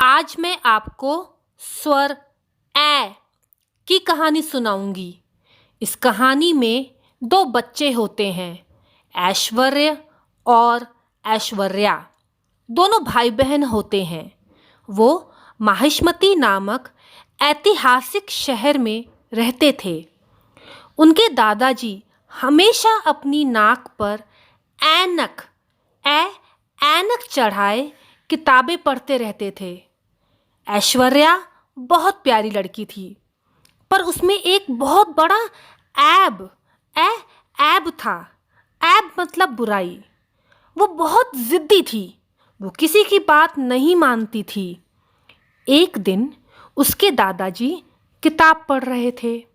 आज मैं आपको स्वर ऐ की कहानी सुनाऊंगी। इस कहानी में दो बच्चे होते हैं, ऐश्वर्य और ऐश्वर्या। दोनों भाई बहन होते हैं। वो माहिष्मती नामक ऐतिहासिक शहर में रहते थे। उनके दादाजी हमेशा अपनी नाक पर ऐनक चढ़ाए किताबें पढ़ते रहते थे। ऐश्वर्या बहुत प्यारी लड़की थी, पर उसमें एक बहुत बड़ा ऐब था। ऐब मतलब बुराई। वो बहुत जिद्दी थी। वो किसी की बात नहीं मानती थी। एक दिन उसके दादाजी किताब पढ़ रहे थे।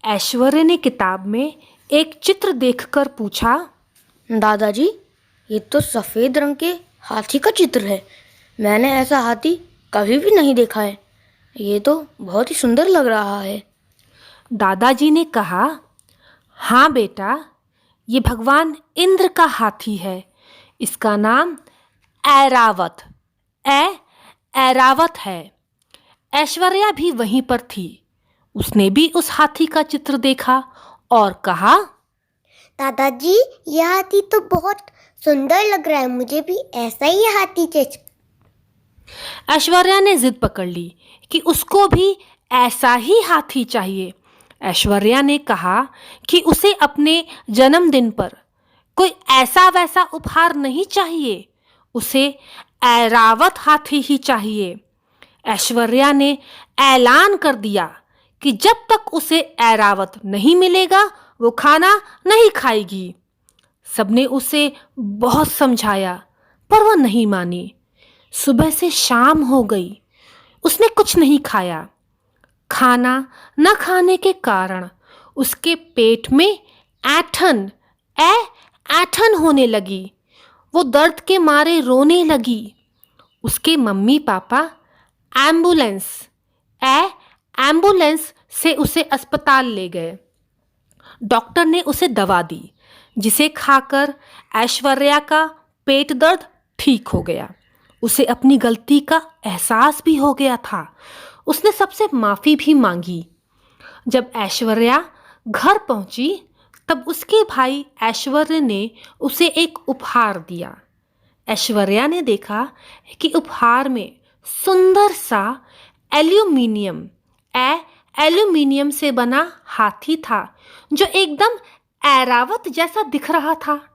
ऐश्वर्या ने किताब में एक चित्र देखकर पूछा, दादाजी, ये तो सफ़ेद रंग के हाथी का चित्र है। मैंने ऐसा हाथी कभी भी नहीं देखा है। ये तो बहुत ही सुंदर लग रहा है। दादाजी ने कहा, हाँ बेटा, ये भगवान इंद्र का हाथी है। इसका नाम ऐरावत है। ऐश्वर्या भी वहीं पर थी। उसने भी उस हाथी का चित्र देखा और कहा, दादाजी, यह हाथी तो बहुत सुंदर लग रहा है। मुझे भी ऐसा ही हाथी चाहिए। ऐश्वर्या ने जिद पकड़ ली कि उसको भी ऐसा ही हाथी चाहिए। ऐश्वर्या ने कहा कि उसे अपने जन्मदिन पर कोई ऐसा वैसा उपहार नहीं चाहिए, उसे ऐरावत हाथी ही चाहिए। ऐश्वर्या ने ऐलान कर दिया कि जब तक उसे ऐरावत नहीं मिलेगा वो खाना नहीं खाएगी। सबने उसे बहुत समझाया, पर वह नहीं मानी। सुबह से शाम हो गई, उसने कुछ नहीं खाया। खाना न खाने के कारण उसके पेट में ऐठन होने लगी। वो दर्द के मारे रोने लगी। उसके मम्मी पापा एम्बुलेंस से उसे अस्पताल ले गए। डॉक्टर ने उसे दवा दी, जिसे खाकर ऐश्वर्या का पेट दर्द ठीक हो गया। उसे अपनी गलती का एहसास भी हो गया था। उसने सबसे माफ़ी भी मांगी। जब ऐश्वर्या घर पहुंची, तब उसके भाई ऐश्वर्य ने उसे एक उपहार दिया। ऐश्वर्या ने देखा कि उपहार में सुंदर सा एल्यूमिनियम से बना हाथी था, जो एकदम ऐरावत जैसा दिख रहा था।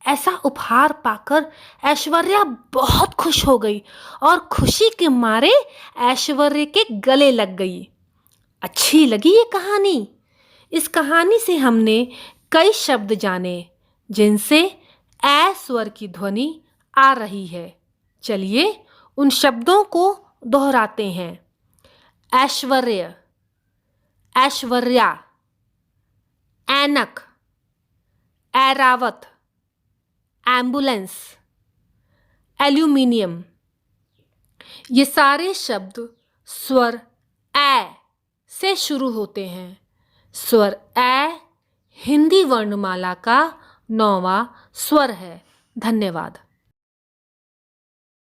ऐसा उपहार पाकर ऐश्वर्या बहुत खुश हो गई और खुशी के मारे ऐश्वर्य के गले लग गई। अच्छी लगी ये कहानी। इस कहानी से हमने कई शब्द जाने जिनसे ऐ स्वर की ध्वनि आ रही है। चलिए उन शब्दों को दोहराते हैं। ऐश्वर्य, ऐश्वर्या, ऐनक, ऐरावत, एम्बुलेंस, एल्यूमिनियम। ये सारे शब्द स्वर ऐ से शुरू होते हैं। स्वर ऐ हिंदी वर्णमाला का 9वां स्वर है। धन्यवाद।